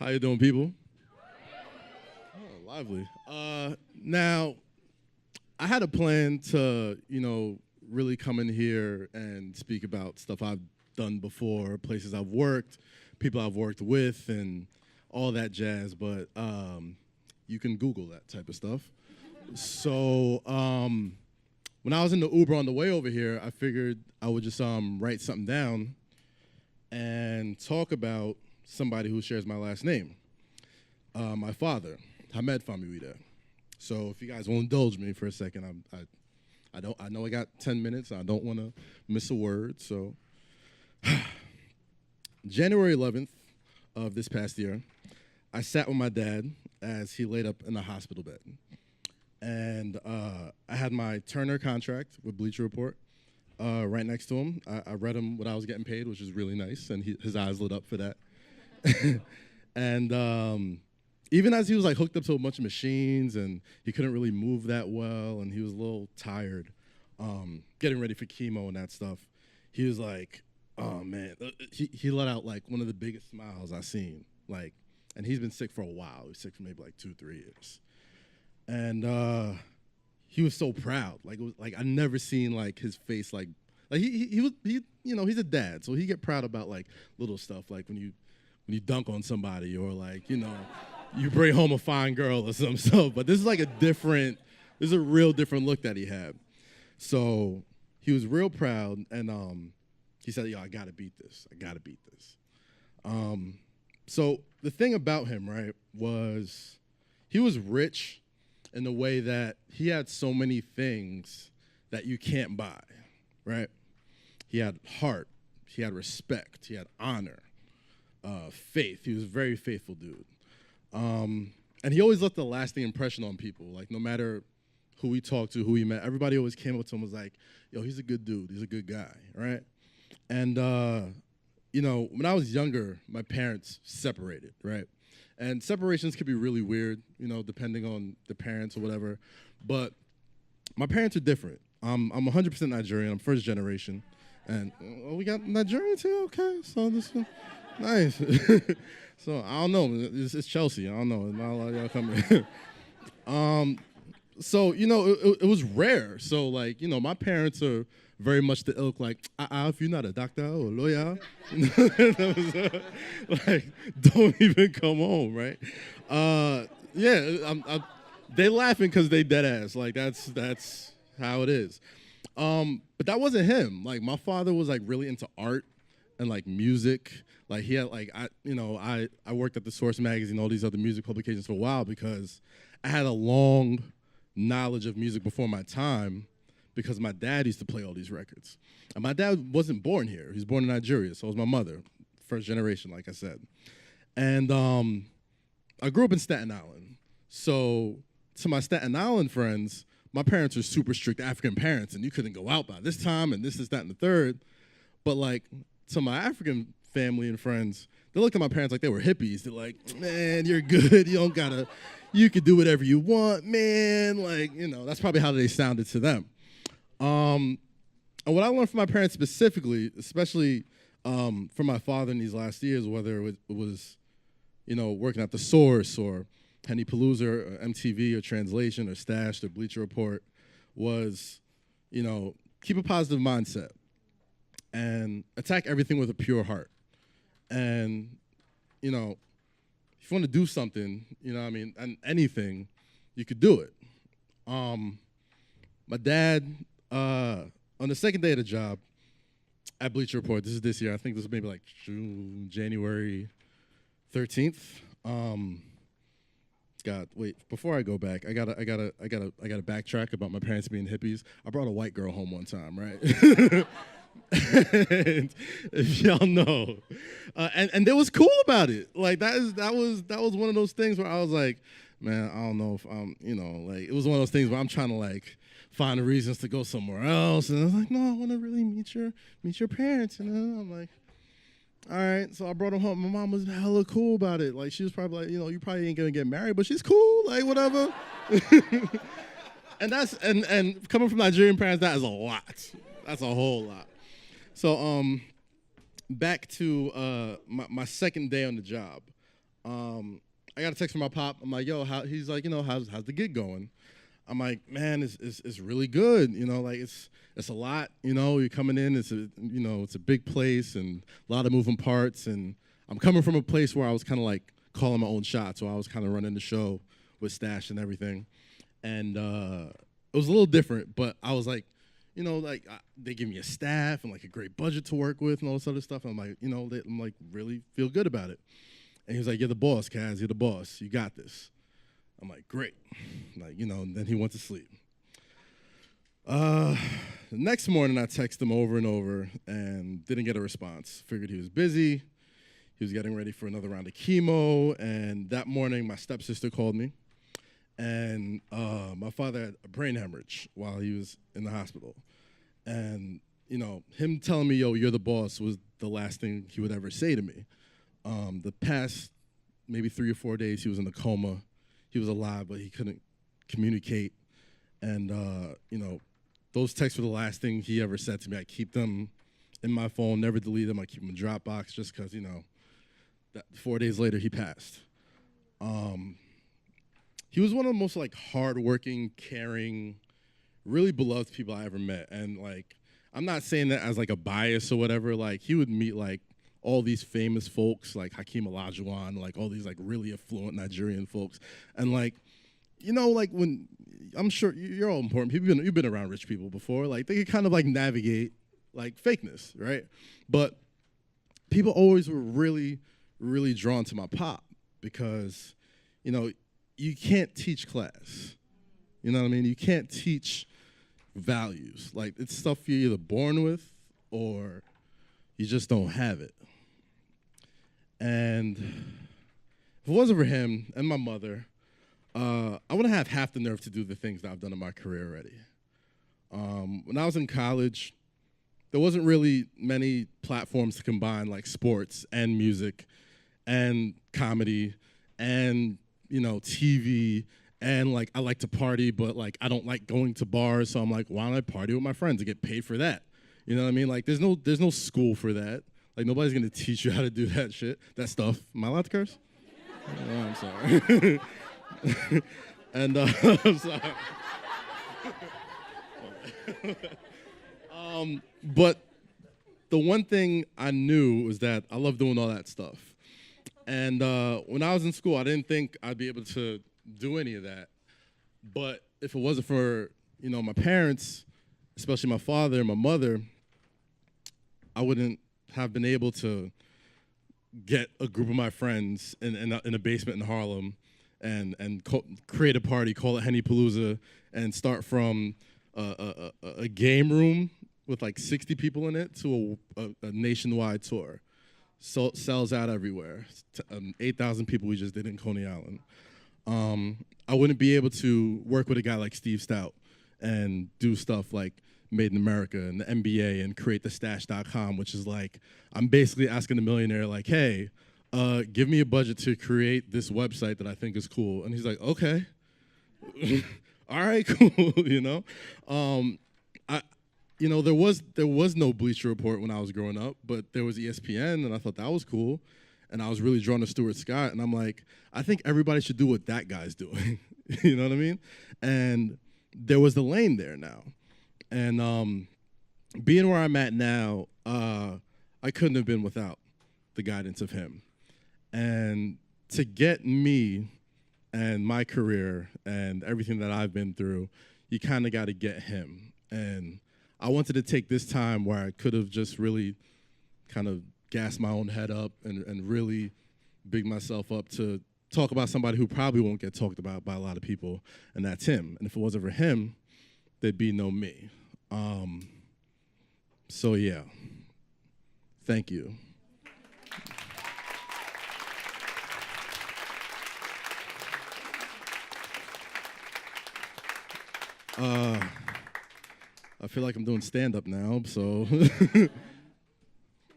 How you doing, people? Oh, lively. Now, I had a plan to, really come in here and speak about stuff I've done before, places I've worked, people I've worked with, and all that jazz. But you can Google that type of stuff. So when I was in the Uber on the way over here, I figured I would just write something down and talk about somebody who shares my last name. My father, Kazeem Famuyide. So if you guys will indulge me for a second, I know I got 10 minutes. I don't want to miss a word. So January 11th of this past year, I sat with my dad as he laid up in a hospital bed. And I had my Turner contract with Bleacher Report right next to him. I read him what I was getting paid, which was really nice, and his eyes lit up for that. And even as he was like hooked up to a bunch of machines and he couldn't really move that well and he was a little tired getting ready for chemo and that stuff, he was like, oh man, he let out like one of the biggest smiles I've seen. Like, and he's been sick for a while. He was sick for maybe like 2-3 years. And he was so proud. Like, it was, like I never seen like his face like he's a dad, so he get proud about like little stuff, like when you dunk on somebody or like you bring home a fine girl or some stuff. But this is like a real different look that he had. So he was real proud, and he said, "Yo, I gotta beat this. I gotta beat this." So the thing about him, right, was he was rich in the way that he had so many things that you can't buy, right? He had heart, he had respect, he had honor, faith. He was a very faithful dude. And he always left a lasting impression on people. Like, no matter who he talked to, who he met, everybody always came up to him and was like, yo, he's a good dude, he's a good guy, right? And, when I was younger, my parents separated, right? And separations could be really weird, depending on the parents or whatever. But my parents are different. I'm 100% Nigerian. I'm first generation. And we got Nigerian too? Okay, so this is nice. So I don't know. It's Chelsea. I don't know. Not a lot of y'all coming. So, it was rare. So, like, my parents are very much the ilk, like, if you're not a doctor or a lawyer, like, don't even come home, right? They laughing because they dead ass. Like, that's how it is. But that wasn't him. Like, my father was, like, really into art and, like, music. Like, he had, like, I worked at the Source magazine, all these other music publications for a while because I had a long knowledge of music before my time because my dad used to play all these records. And my dad wasn't born here. He was born in Nigeria, so was my mother, first generation, like I said. And I grew up in Staten Island. So to my Staten Island friends, my parents are super strict African parents, and you couldn't go out by this time, and this, that, and the third. But, like, to my African family and friends, they looked at my parents like they were hippies. They're like, man, you're good. You can do whatever you want, man. Like, that's probably how they sounded to them. And what I learned from my parents specifically, especially from my father in these last years, whether it was, working at the Source or Hennypalooza or MTV or Translation or Stashed or Bleacher Report, was, keep a positive mindset and attack everything with a pure heart. And, if you want to do something, and anything, you could do it. My dad, on the second day of the job at Bleacher Report, this is this year, I think this was maybe like January 13th. Before I go back, I gotta backtrack about my parents being hippies. I brought a white girl home one time, right? And if y'all know, and they was cool about it. Like that was one of those things where I was like, man, I don't know if like it was one of those things where I'm trying to like find reasons to go somewhere else, and I was like, no, I want to really meet your parents, I'm like, all right, so I brought them home. My mom was hella cool about it. Like she was probably like, you probably ain't gonna get married, but she's cool, like whatever. And that's and coming from Nigerian parents, that is a lot. That's a whole lot. So back to my second day on the job. I got a text from my pop. I'm like, yo, how? He's like, how's the gig going? I'm like, man, it's really good. Like it's a lot. You're coming in. It's a big place and a lot of moving parts. And I'm coming from a place where I was kind of like calling my own shots. So I was kind of running the show with Stash and everything. And it was a little different, but I was like, they give me a staff and like a great budget to work with and all this other stuff. And I'm like, I'm like really feel good about it. And he was like, you're the boss, Kaz. You're the boss. You got this. I'm like, great. Like, and then he went to sleep. The next morning, I texted him over and over and didn't get a response. Figured he was busy. He was getting ready for another round of chemo. And that morning, my stepsister called me. And my father had a brain hemorrhage while he was in the hospital. And, him telling me, yo, you're the boss was the last thing he would ever say to me. The past maybe 3 or 4 days, he was in a coma. He was alive, but he couldn't communicate. And, those texts were the last thing he ever said to me. I keep them in my phone, never delete them. I keep them in Dropbox just because, that 4 days later, he passed. He was one of the most, like, hardworking, caring, really beloved people I ever met. And, like, I'm not saying that as, like, a bias or whatever. Like, he would meet, like, all these famous folks like Hakeem Olajuwon, like all these like really affluent Nigerian folks. And like, like when, I'm sure you're all important people, you've been around rich people before, like they could kind of like navigate like fakeness, right? But people always were really, really drawn to my pop because, you can't teach class. You know what I mean? You can't teach values. Like it's stuff you're either born with or you just don't have it. And if it wasn't for him and my mother, I wouldn't have half the nerve to do the things that I've done in my career already. When I was in college, there wasn't really many platforms to combine like sports and music and comedy and, TV. And like I like to party, but like I don't like going to bars. So I'm like, why don't I party with my friends and get paid for that? You know what I mean? Like there's no school for that. Like, nobody's going to teach you how to do that shit, that stuff. Am I allowed to curse? Oh, I'm sorry. And I'm sorry. But the one thing I knew was that I love doing all that stuff. And when I was in school, I didn't think I'd be able to do any of that. But if it wasn't for, my parents, especially my father and my mother, I wouldn't have been able to get a group of my friends in a basement in Harlem and create a party, call it Hennypalooza, and start from a game room with like 60 people in it to a nationwide tour. So sells out everywhere. 8,000 people we just did in Coney Island. I wouldn't be able to work with a guy like Steve Stout and do stuff like Made in America and the NBA and create the stash.com, which is like, I'm basically asking the millionaire like, hey, give me a budget to create this website that I think is cool. And he's like, okay, all right, cool, there was no Bleacher Report when I was growing up, but there was ESPN and I thought that was cool. And I was really drawn to Stuart Scott. And I'm like, I think everybody should do what that guy's doing. You know what I mean? And there was the lane there now. And being where I'm at now, I couldn't have been without the guidance of him. And to get me and my career and everything that I've been through, you kind of got to get him. And I wanted to take this time where I could have just really kind of gassed my own head up and really big myself up to talk about somebody who probably won't get talked about by a lot of people, and that's him. And if it wasn't for him, there'd be no me. So yeah, thank you. I feel like I'm doing stand-up now, so.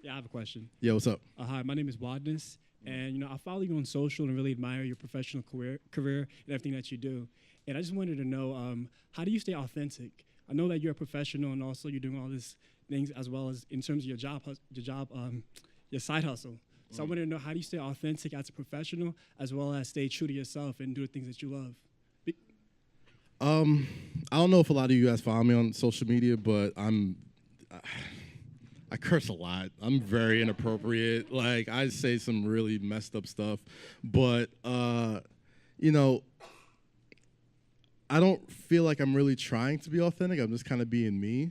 Yeah, I have a question. Yeah, what's up? Hi, my name is Wadness, and I follow you on social and really admire your professional career and everything that you do. And I just wanted to know, how do you stay authentic? I know that you're a professional and also you're doing all these things as well as in terms of your side hustle. So I wanted to know, how do you stay authentic as a professional, as well as stay true to yourself and do the things that you love? I don't know if a lot of you guys follow me on social media, but I curse a lot. I'm very inappropriate. Like, I say some really messed up stuff, but you know, I don't feel like I'm really trying to be authentic. I'm just kind of being me.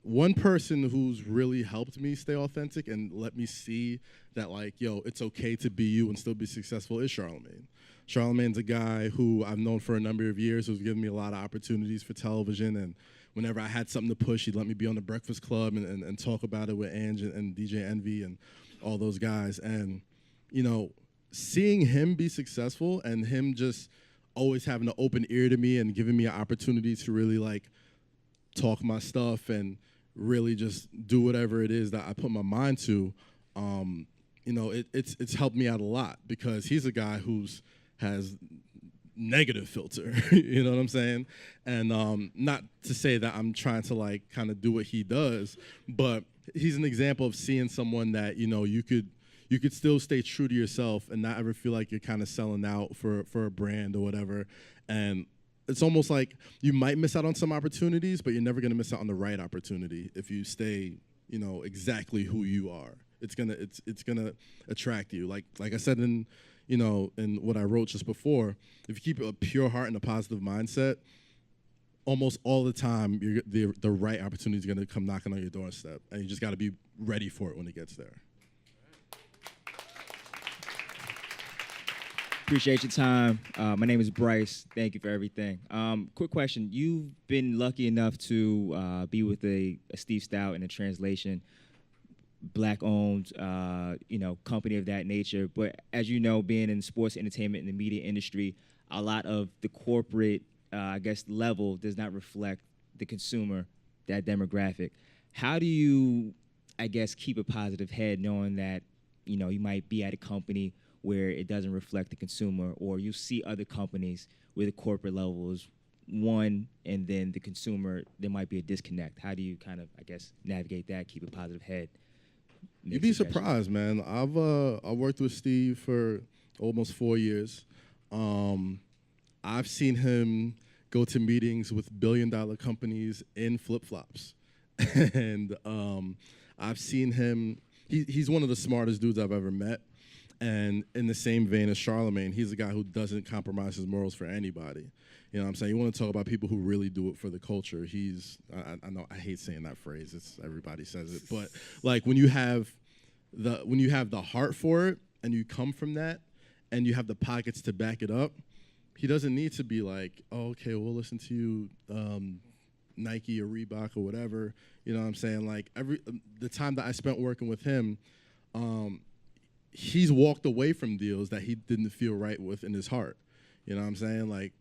One person who's really helped me stay authentic and let me see that, like, yo, it's okay to be you and still be successful is Charlemagne. Charlemagne's a guy who I've known for a number of years, who's given me a lot of opportunities for television, and whenever I had something to push, he'd let me be on the Breakfast Club and talk about it with Ange and DJ Envy and all those guys. And, you know, seeing him be successful and him just always having an open ear to me and giving me an opportunity to really, like, talk my stuff and really just do whatever it is that I put my mind to, you know, it's helped me out a lot, because he's a guy who's has negative filter, you know what I'm saying? And not to say that I'm trying to, like, kind of do what he does, but he's an example of seeing someone that, you know, you could still stay true to yourself and not ever feel like you're kind of selling out for a brand or whatever. And it's almost like you might miss out on some opportunities, but you're never going to miss out on the right opportunity if you stay, you know, exactly who you are. It's gonna attract you. Like I said in, you know, in what I wrote just before, if you keep a pure heart and a positive mindset, almost all the time the right opportunity is going to come knocking on your doorstep, and you just got to be ready for it when it gets there. Appreciate your time. My name is Bryce. Thank you for everything. Quick question. You've been lucky enough to be with a Steve Stout in a translation, Black-owned, you know, company of that nature. But as you know, being in sports, entertainment, and the media industry, a lot of the corporate, I guess, level does not reflect the consumer, that demographic. How do you, I guess, keep a positive head knowing that, you know, you might be at a company where it doesn't reflect the consumer, or you see other companies where the corporate level is one and then the consumer, there might be a disconnect? How do you kind of, I guess, navigate that, keep a positive head? You'd be surprised, man. I've worked with Steve for almost 4 years. I've seen him go to meetings with billion-dollar companies in flip-flops. And I've seen him, he's one of the smartest dudes I've ever met. And in the same vein as Charlemagne, he's a guy who doesn't compromise his morals for anybody. You know what I'm saying? You want to talk about people who really do it for the culture. I know I hate saying that phrase. Everybody says it. But, like, when you have the heart for it and you come from that and you have the pockets to back it up, he doesn't need to be like, oh, okay, we'll listen to you, Nike or Reebok or whatever. You know what I'm saying? Like, the time that I spent working with him, he's walked away from deals that he didn't feel right with in his heart. You know what I'm saying? Like,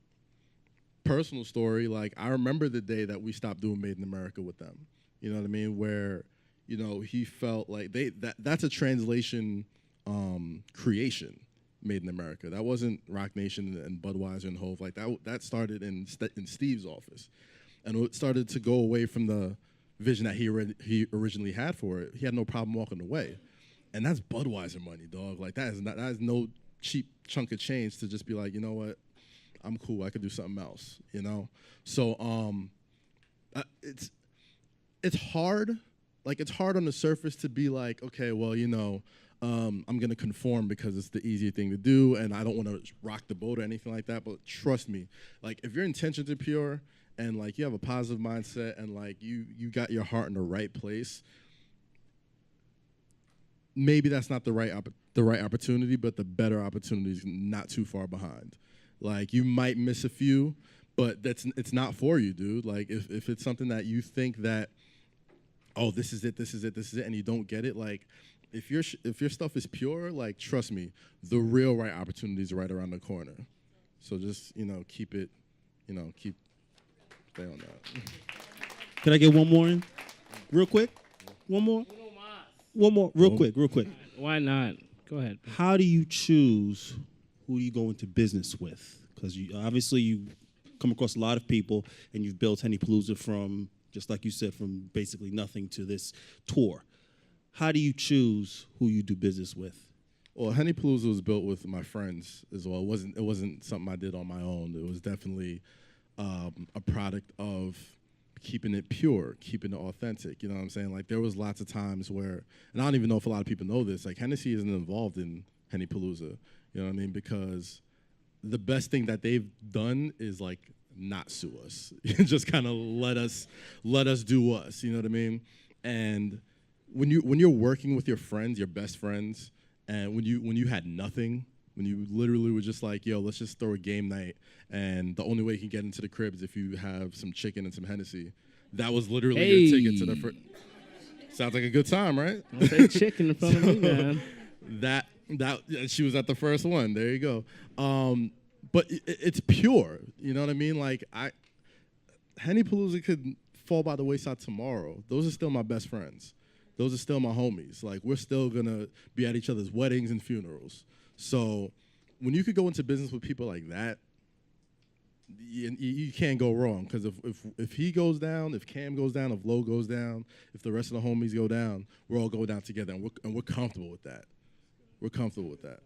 personal story, like, I remember the day that we stopped doing Made in America with them. You know what I mean? Where, you know, he felt like that's a translation creation, Made in America. That wasn't Rock Nation and Budweiser and Hove. Like, that started in Steve's office. And it started to go away from the vision that he originally had for it. He had no problem walking away. And that's Budweiser money, dog. Like, that is no cheap chunk of change to just be like, you know what, I'm cool. I could do something else, you know? So it's hard. Like, it's hard on the surface to be like, okay, well, you know, I'm going to conform because it's the easier thing to do, and I don't want to rock the boat or anything like that. But trust me, like, if your intentions are pure and, like, you have a positive mindset and, like, you got your heart in the right place, maybe that's not the right opportunity, but the better opportunity is not too far behind. Like, you might miss a few, but it's not for you, dude. Like, if it's something that you think that, oh, this is it, and you don't get it, like, if your stuff is pure, like, trust me, the real right opportunities are right around the corner. So just, you know, keep stay on that. Can I get one more in? Real quick? One more? One more, real quick. Why not? Go ahead. How do you choose who you go into business with? Because you come across a lot of people, and you've built Hennypalooza from, just like you said, from basically nothing to this tour. how do you choose who you do business with? Well, Hennypalooza was built with my friends as well. It wasn't something I did on my own. It was definitely a product of keeping it pure, keeping it authentic. You know what I'm saying? Like there was lots of times where, and I don't even know if a lot of people know this, like Hennessy isn't involved in Hennypalooza. You know what I mean? Because the best thing that they've done is like not sue us. Just kind of let us do us. You know what I mean? And when you're working with your friends, your best friends, and when you had nothing, when you literally were just like, yo, let's just throw a game night, and the only way you can get into the crib is if you have some chicken and some Hennessy. That was literally your ticket to the sounds like a good time, right? Don't say chicken in front of me, man. That she was at the first one. There you go. But it's pure. You know what I mean? Like Hennypalooza could fall by the wayside tomorrow. Those are still my best friends. Those are still my homies. Like we're still gonna be at each other's weddings and funerals. So when you could go into business with people like that, you can't go wrong. Because if he goes down, if Cam goes down, if Lo goes down, if the rest of the homies go down, we're all going down together, and we're comfortable with that. We're comfortable with that.